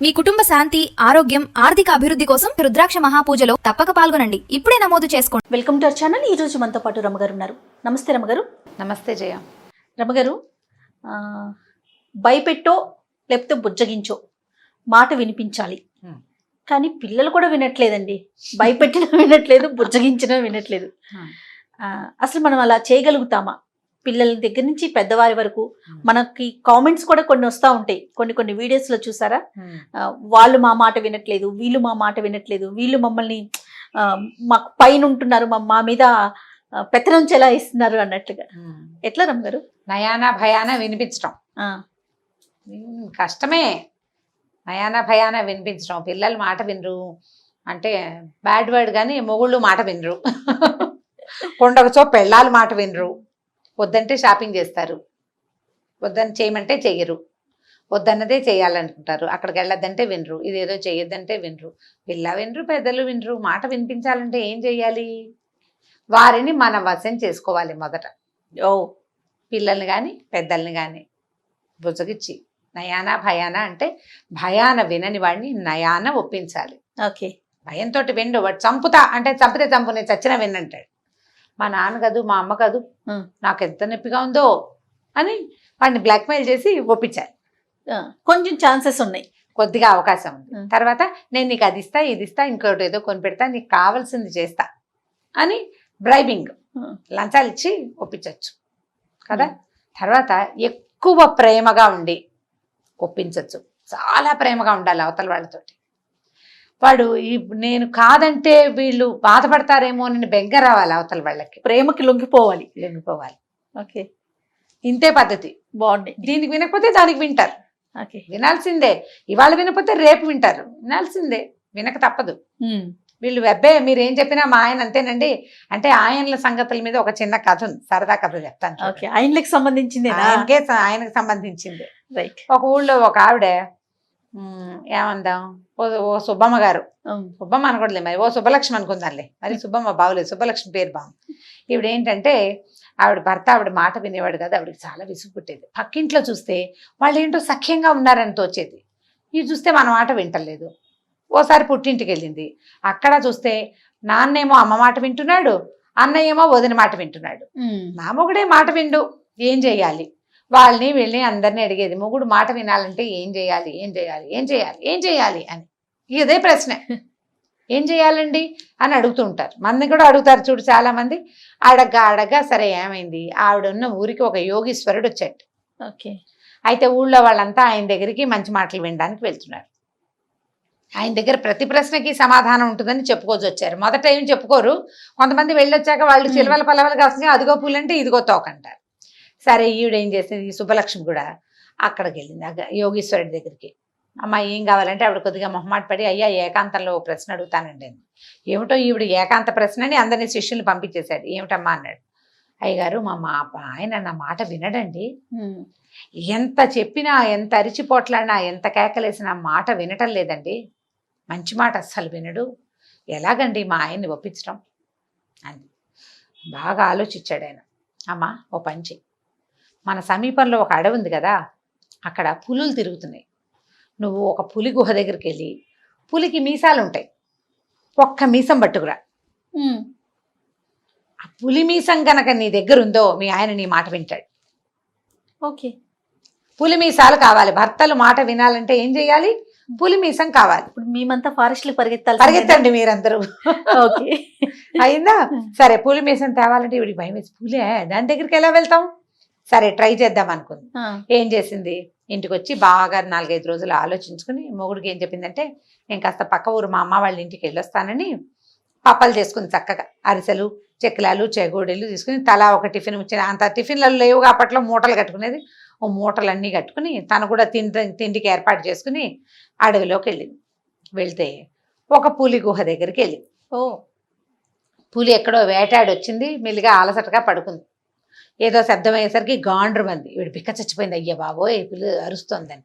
మీ కుటుంబ శాంతి, ఆరోగ్యం, ఆర్థిక అభివృద్ధి కోసం రుద్రాక్ష మహాపూజలో తప్పక పాల్గొనండి. ఇప్పుడే నమోదు చేసుకోండి. Welcome to our channel. ఈ రోజు మనతో పాటు రమగారు ఉన్నారు. నమస్తే రమగారు. నమస్తే జయ. రమగారు, భయపెట్టో లేకపోతే బుజ్జగించో మాట వినిపించాలి, కానీ పిల్లలు కూడా వినట్లేదండి. భయపెట్టినా వినట్లేదు, బుజ్జగించినా వినట్లేదు. అసలు మనం అలా చేయగలుగుతామా? పిల్లల దగ్గర నుంచి పెద్దవారి వరకు మనకి కామెంట్స్ కూడా కొన్ని వస్తూ ఉంటాయి. కొన్ని వీడియోస్లో చూసారా, వాళ్ళు మా మాట వినట్లేదు, వీళ్ళు మా మాట వినట్లేదు, వీళ్ళు మమ్మల్ని మాకు పైన ఉంటున్నారు, మా మీద పెత్తనం చెలా ఇస్తున్నారు అన్నట్లుగా. ఎట్లా రమ్మగారు? నయానా భయాన వినిపించడం కష్టమే. నయానా భయాన వినిపించడం. పిల్లలు మాట వినరు అంటే బ్యాడ్ వర్డ్, కానీ మొగుళ్ళు మాట వినరు. కొండకచో పెళ్ళాలు మాట వినరు. వద్దంటే షాపింగ్ చేస్తారు, వద్దని చేయమంటే చెయ్యరు, వద్దన్నదే చేయాలనుకుంటారు. అక్కడికి వెళ్ళొద్దంటే వినరు, ఇదేదో చేయొద్దంటే వినరు. పిల్ల వినరు, పెద్దలు వినరు. మాట వినిపించాలంటే ఏం చెయ్యాలి? వారిని మన వశం చేసుకోవాలి మొదట. పిల్లల్ని కానీ పెద్దల్ని కానీ బుజ్జగిచ్చి నయానా భయాన అంటే భయాన వినని వాడిని నయాన ఒప్పించాలి. ఓకే, భయంతో విండు. వాడు చంపుతా అంటే చంపితే చంపు, నేను చచ్చినా వినంటాడు. మా నాన్న కాదు, మా అమ్మ కాదు, నాకు ఎంత నొప్పిగా ఉందో అని వాడిని బ్లాక్మెయిల్ చేసి ఒప్పించాలి. కొంచెం ఛాన్సెస్ ఉన్నాయి, కొద్దిగా అవకాశం ఉంది. తర్వాత నేను నీకు అది ఇస్తా, ఇది ఇస్తా, ఇంకోటి ఏదో కొని పెడతా, నీకు కావాల్సింది చేస్తా అని బ్రైబింగ్, లంచాలు ఇచ్చి ఒప్పించవచ్చు కదా. తర్వాత ఎక్కువ ప్రేమగా ఉండి ఒప్పించవచ్చు. చాలా ప్రేమగా ఉండాలి అవతల వాళ్ళతోటి. వాడు నేను కాదంటే వీళ్ళు బాధపడతారేమో అని బెంగ రావాలి అవతల వాళ్ళకి. ప్రేమకి లొంగిపోవాలి. ఓకే, ఇంతే పద్ధతి. బాగుంది. దీనికి వినకపోతే దానికి వింటారు. ఓకే, వినాల్సిందే. ఇవాళ వినకపోతే రేపు వింటారు. వినాల్సిందే, వినక తప్పదు. వీళ్ళు వెబ్బే మీరేం చెప్పినా మా ఆయన అంతేనండి అంటే ఆయనల సంగతుల మీద ఒక చిన్న కథ ఉంది, సరదా కథ చెప్తాను. ఆయనకి సంబంధించింది, ఆయనకు సంబంధించింది. రైట్. ఒక ఊళ్ళో ఒక ఆవిడ, ఏమందాం, ఓ సుబ్బమ్మ గారు, సుబ్బమ్మ అనకూడలే మరి, ఓ సుబ్బలక్ష్మి అనుకుందాంలే, మరి సుబ్బమ్మ బాగులేదు, సుబ్బలక్ష్మి పేరు బాగుంది. ఈవిడ ఏంటంటే ఆవిడ భర్త ఆవిడ మాట వినేవాడు కదా, ఆవిడకి చాలా విసుగు పుట్టేది. పక్కింట్లో చూస్తే వాళ్ళు ఏంటో సఖ్యంగా ఉన్నారని తోచేది. ఇది చూస్తే మన మాట వింటలేదు. ఓసారి పుట్టింటికి వెళ్ళింది, అక్కడ చూస్తే నాన్నేమో అమ్మ మాట వింటున్నాడు, అన్నయ్య ఏమో వదిన మాట వింటున్నాడు. నా మొగుడే మాట విండు, ఏం చెయ్యాలి? వాళ్ళని వీళ్ళని అందరినీ అడిగేది, మొగుడు మాట వినాలంటే ఏం చేయాలి, ఏం చేయాలి, ఏం చేయాలి, ఏం చేయాలి అని. ఇదే ప్రశ్న, ఏం చేయాలండి అని అడుగుతూ ఉంటారు. మంది కూడా అడుగుతారు చూడు చాలా మంది. అడగ్గా సరే ఏమైంది, ఆవిడున్న ఊరికి ఒక యోగీశ్వరుడు వచ్చాడు. ఓకే, అయితే ఊళ్ళో వాళ్ళంతా ఆయన దగ్గరికి మంచి మాటలు వినడానికి వెళ్తున్నారు. ఆయన దగ్గర ప్రతి ప్రశ్నకి సమాధానం ఉంటుందని చెప్పుకోవచ్చు వచ్చారు. మొదట ఏం చెప్పుకోరు. కొంతమంది వెళ్ళొచ్చాక వాళ్ళు చిలవల పలవలు కాస్తుంది, అదిగో పూలంటే ఇదిగో తోకంటారు. సరే ఈవిడ ఏం చేసింది, సుబ్బలక్ష్మి కూడా అక్కడికి వెళ్ళింది యోగీశ్వరుడి దగ్గరికి. అమ్మ ఏం కావాలంటే ఆవిడ కొద్దిగా మొహమాట పడి, అయ్యా ఏకాంతంలో ప్రశ్న అడుగుతానండి అని. ఏమిటో ఈవిడ ఏకాంత ప్రశ్న అని అందరినీ శిష్యుల్ని పంపించేశాడు. ఏమిటమ్మా అన్నాడు. అయ్యగారు మా ఆయన నా మాట వినడండి, ఎంత చెప్పినా, ఎంత అరిచిపోట్లాడినా, ఎంత కేకలేసినా మాట వినటం లేదండి, మంచి మాట అస్సలు వినడు, ఎలాగండి మా ఆయన్ని ఒప్పించడం అని బాగా ఆలోచించాడు ఆయన. అమ్మ ఓ పంచి, మన సమీపంలో ఒక అడవి ఉంది కదా, అక్కడ పులులు తిరుగుతున్నాయి. నువ్వు ఒక పులి గుహ దగ్గరికి వెళ్ళి, పులికి మీసాలు ఉంటాయి, ఒక్క మీసం పట్టుకురా. ఆ పులి మీసం కనుక నీ దగ్గర ఉందో మీ ఆయన నీ మాట వింటాడు. ఓకే, పులి మీసాలు కావాలి. భర్తలు మాట వినాలంటే ఏం చేయాలి? పులి మీసం కావాలి. ఇప్పుడు మేమంతా ఫారెస్ట్ లో పరిగెత్తండి మీరందరూ. ఓకే, అయిందా? సరే పులి మీసం తేవాలంటే ఇవిడికి భయం వేసి, పులే దాని దగ్గరికి ఎలా వెళ్తాం? సరే ట్రై చేద్దాం అనుకుంది. ఏం చేసింది, ఇంటికి వచ్చి బాగా 4-5 రోజులు ఆలోచించుకుని మొగుడికి ఏం చెప్పిందంటే, నేను కాస్త పక్క ఊరు మా అమ్మ వాళ్ళ ఇంటికి వెళ్ళొస్తానని పప్పలు చేసుకుని చక్కగా అరిసెలు, చెక్కలాలు, చెగోడీలు తీసుకుని తలా ఒక టిఫిన్ వచ్చిన. అంత టిఫిన్లలో లేవుగా అప్పట్లో, మూటలు కట్టుకునేది. ఓ మూటలన్నీ కట్టుకుని తను కూడా తిండికి ఏర్పాటు చేసుకుని అడవిలోకి వెళ్ళింది. వెళ్తే ఒక పులి గుహ దగ్గరికి వెళ్ళింది. పులి ఎక్కడో వేటాడి వచ్చింది, మెల్లిగా అలసటగా పడుకుంది. ఏదో శబ్దం అయ్యేసరికి గాండ్రు మంది, వీడు పిక్క చచ్చిపోయింది, అయ్యా బాబోయ్ పులి అరుస్తోందని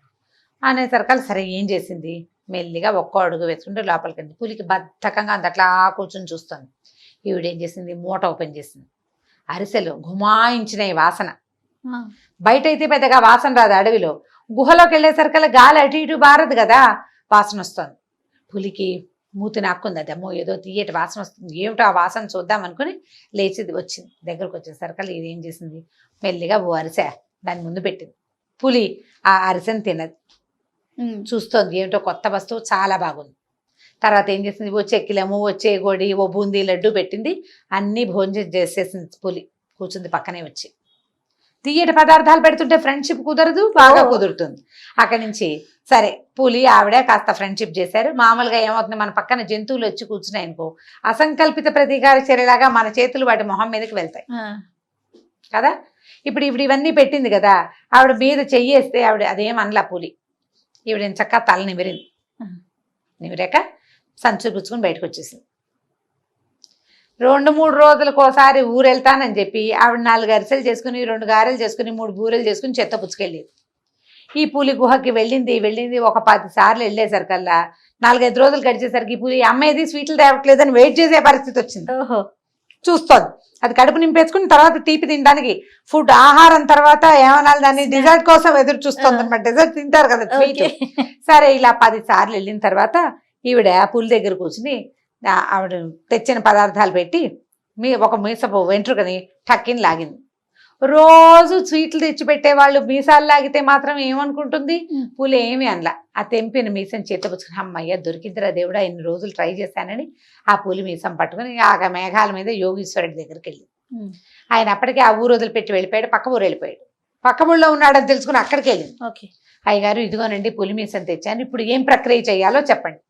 అనేసరికి సరే ఏం చేసింది, మెల్లిగా ఒక్కో అడుగు వేసుకుంటే లోపలికి వెళ్ళింది. పులికి బద్ధకంగా అంత అట్లా కూర్చొని చూస్తుంది. ఈవిడేం చేసింది, మూట ఓపెన్ చేసింది. అరిసెలు గుమాయించినాయి వాసన. బయట అయితే పెద్దగా వాసన రాదు అడవిలో, గుహలోకి వెళ్ళేసరికల్లా గాలి అటు ఇటు బారదు కదా, వాసన వస్తుంది. పులికి మూతి నాక్కుంది, అది అమ్మో ఏదో తీయటి వాసన వస్తుంది, ఏమిటో ఆ వాసన చూద్దాం అనుకుని లేచిది వచ్చింది. దగ్గరకు వచ్చేసరికి ఇది ఏం చేసింది, మెల్లిగా ఓ అరిసె దాని ముందు పెట్టింది. పులి ఆ అరిసెని తినదు, చూస్తోంది ఏమిటో కొత్త వస్తువు చాలా బాగుంది. తర్వాత ఏం చేసింది, ఓ చెక్కిలము, ఓ చేగోడి, ఓ బూందీ లడ్డు పెట్టింది. అన్నీ భోజనం చేసేసింది. పులి కూర్చుంది పక్కనే వచ్చి. తీయటి పదార్థాలు పెడుతుంటే ఫ్రెండ్షిప్ కుదరదు, బాగా కుదురుతుంది. అక్కడి నుంచి సరే పులి ఆవిడ కాస్త ఫ్రెండ్షిప్ చేశారు. మామూలుగా ఏమవుతుంది, మన పక్కన జంతువులు వచ్చి కూర్చున్నాయి అనుకో, అసంకల్పిత ప్రతీకార చర్యలాగా మన చేతులు వాటి మొహం మీదకి వెళ్తాయి కదా. ఇప్పుడు ఇవన్నీ పెట్టింది కదా, ఆవిడ మీద చెయ్యేస్తే ఆవిడ అదేం అనలా పులి. ఈవిడ చక్కగా తల నిమిరింది. నిమిరాక సంచులు పుచ్చుకొని బయటకు వచ్చేసింది. 2-3 రోజులకు ఒకసారి ఊరు వెళ్తానని చెప్పి ఆవిడ 4 అరిసెలు చేసుకుని, 2 గారెలు చేసుకుని, 3 బూరెలు చేసుకుని చెత్త పుచ్చుకెళ్ళేది. ఈ పులి గుహకి వెళ్ళింది ఒక 10 సార్లు వెళ్ళేసరికల్లా 4-5 రోజులు గడిచేసరికి ఈ పులి అమ్మేది స్వీట్లు తేవట్లేదని వెయిట్ చేసే పరిస్థితి వచ్చింది. చూస్తోంది అది కడుపు నింపేసుకుని తర్వాత తీపి తినడానికి ఫుడ్ ఆహారం తర్వాత ఏమనాలి దాన్ని డిజర్ట్ కోసం ఎదురు చూస్తుంది అనమాట. డిజర్ట్ తింటారు కదా స్వీట్. సరే ఇలా 10 సార్లు వెళ్ళిన తర్వాత ఈవిడ పులి దగ్గర కూర్చుని ఆవిడ తెచ్చిన పదార్థాలు పెట్టి ఒక మీసపు వెంట్రుకని టక్కిని లాగింది. రోజు స్వీట్లు తెచ్చిపెట్టే వాళ్ళు మీసాలు లాగితే మాత్రం ఏమనుకుంటుంది, పులి ఏమి అనలా. ఆ తెంపిన మీసం చేతపుచ్చుకుని అమ్మయ్య దొరికిందిరా దేవుడా, ఇన్ని రోజులు ట్రై చేశానని ఆ పులి మీసం పట్టుకుని ఆ మేఘాల మీద యోగీశ్వరుడి దగ్గరికి వెళ్ళి ఆయన అప్పటికే ఆ ఊరు వదిలిపెట్టి వెళ్ళిపోయాడు, పక్క ఊరు వెళ్ళిపోయాడు. పక్క ఊళ్ళో ఉన్నాడని తెలుసుకుని అక్కడికి వెళ్ళింది. అయ్యగారు ఇదిగోనండి పులి మీసం తెచ్చాను, ఇప్పుడు ఏం ప్రక్రియ చేయాలో చెప్పండి.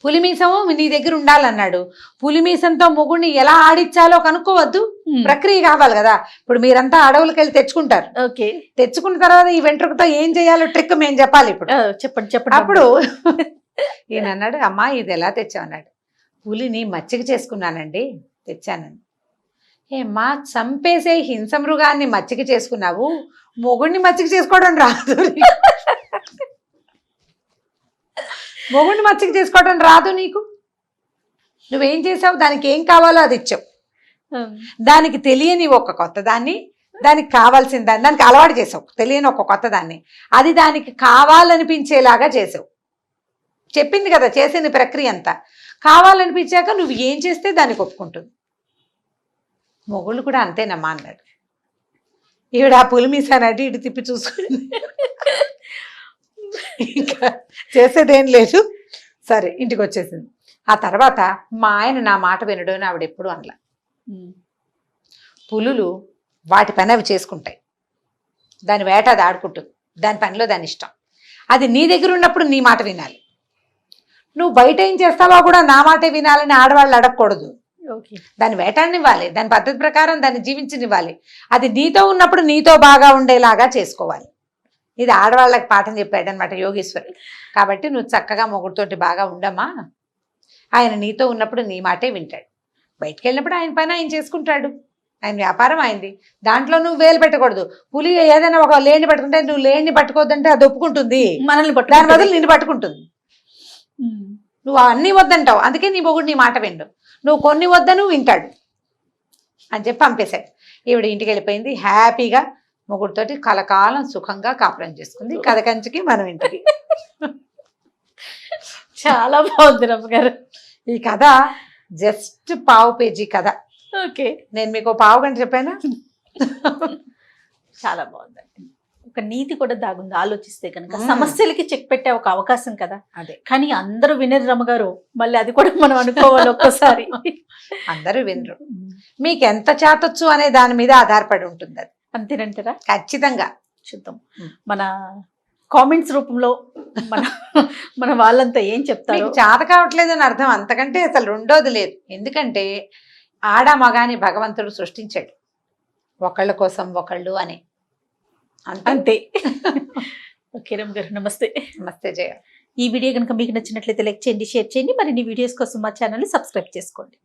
పులిమీసము నీ దగ్గర ఉండాలన్నాడు. పులిమీసంతో మొగుడిని ఎలా ఆడిచ్చాలో కనుక్కోవద్దు, ప్రక్రియ కావాలి కదా. ఇప్పుడు మీరంతా అడవులకు వెళ్ళి తెచ్చుకుంటారు, తెచ్చుకున్న తర్వాత ఈ వెంట్రుకతో ఏం చేయాలో ట్రిక్ మేము చెప్పాలి. ఇప్పుడు చెప్పండి. అప్పుడు ఈయన అన్నాడు, అమ్మా ఇది ఎలా తెచ్చావన్నాడు. పులిని మచ్చిక చేసుకున్నానండి తెచ్చానండి. ఏమ్మా చంపేసే హింస మృగాన్ని మచ్చిక చేసుకున్నావు, మొగుడిని మచ్చిక చేసుకోవడం రాదు, మొగుడిని మచ్చిక చేసుకోవడం రాదు నీకు, నువ్వేం చేసావు, దానికి ఏం కావాలో అది ఇచ్చావు. దానికి తెలియని ఒక కొత్త దాన్ని, దానికి కావాల్సిన దాన్ని దానికి అలవాటు చేసావు, తెలియని ఒక కొత్త దాన్ని, అది దానికి కావాలనిపించేలాగా చేసావు. చెప్పింది కదా చేసిన ప్రక్రియ అంతా. కావాలనిపించాక నువ్వు ఏం చేస్తే దానికి ఒప్పుకుంటుంది. మొగుళ్ళు కూడా అంతేనమ్మా అన్నాడు. ఈవిడ ఆ పులిమీసాన్ని అటు ఇటు తిప్పి చూసుకుంది, ఇంకా చేసేదేం లేదు. సరే ఇంటికి వచ్చేసింది. ఆ తర్వాత మా ఆయన నా మాట వినడు అని ఆవిడ ఎప్పుడు అనలా. పులులు వాటి పని అవి చేసుకుంటాయి, దాని వేట అది ఆడుకుంటుంది, దాని పనిలో దాని ఇష్టం. అది నీ దగ్గర ఉన్నప్పుడు నీ మాట వినాలి. నువ్వు బయట ఏం చేస్తావో కూడా నా మాటే వినాలని ఆడవాళ్ళు అడగకూడదు. దాన్ని వేటాడనివ్వాలి, దాని పద్ధతి ప్రకారం దాన్ని జీవించనివ్వాలి. అది నీతో ఉన్నప్పుడు నీతో బాగా ఉండేలాగా చేసుకోవాలి. ఇది ఆడవాళ్ళకి పాఠం చెప్పాడు అనమాట యోగేశ్వరుడు. కాబట్టి నువ్వు చక్కగా మొగుడితోటి బాగా ఉండమ్మా, ఆయన నీతో ఉన్నప్పుడు నీ మాటే వింటాడు, బయటికి వెళ్ళినప్పుడు ఆయన పని ఆయన చేసుకుంటాడు, ఆయన వ్యాపారం అయింది, దాంట్లో నువ్వు వేలు పెట్టకూడదు. పులి ఏదైనా ఒక లేని పట్టుకుంటే నువ్వు లేని పట్టుకోవద్దంటే అది ఒప్పుకుంటుంది, మనల్ని దాని బదులు నిన్ను పట్టుకుంటుంది. నువ్వు అన్నీ వద్దంటావు, అందుకే నీ మొగుడు నీ మాట విండు, నువ్వు కొన్ని వద్దను వింటాడు అని చెప్పి పంపేశాడు. ఈవిడ ఇంటికి వెళ్ళిపోయింది. హ్యాపీగా మొగుడితోటి కలకాలం సుఖంగా కాపురం చేసుకుంది. కథ కంచికి మనం ఇంటికి. చాలా బాగుంది రమ్మగారు ఈ కథ. జస్ట్ పావు పేజీ కథ. ఓకే, నేను మీకు 1/2 గంట చెప్పానా? చాలా బాగుంది. ఒక నీతి కూడా దాగుంది ఆలోచిస్తే కనుక. సమస్యలకి చెక్ పెట్టే ఒక అవకాశం కదా అదే. కానీ అందరూ వినరు రమ్మగారు, మళ్ళీ అది కూడా మనం అనుకోవాలి ఒక్కసారి. అందరూ వినరు. మీకు ఎంత చేతొచ్చు అనే దాని మీద ఆధారపడి ఉంటుంది అది. అంతేనంటారా? ఖచ్చితంగా. చూద్దాం మన కామెంట్స్ రూపంలో మన వాళ్ళంతా ఏం చెప్తారు. చేత కావట్లేదని అర్థం, అంతకంటే అసలు రెండోది లేదు. ఎందుకంటే ఆడ మగాని భగవంతుడు సృష్టించాడు ఒకళ్ళ కోసం ఒకళ్ళు అని. అంతే. ఓకే రమ్ గారు, నమస్తే. నమస్తే జయ. ఈ వీడియో కనుక మీకు నచ్చినట్లయితే లైక్ చేయండి, షేర్ చేయండి. మరిన్ని వీడియోస్ కోసం మా ఛానల్ ని సబ్స్క్రైబ్ చేసుకోండి.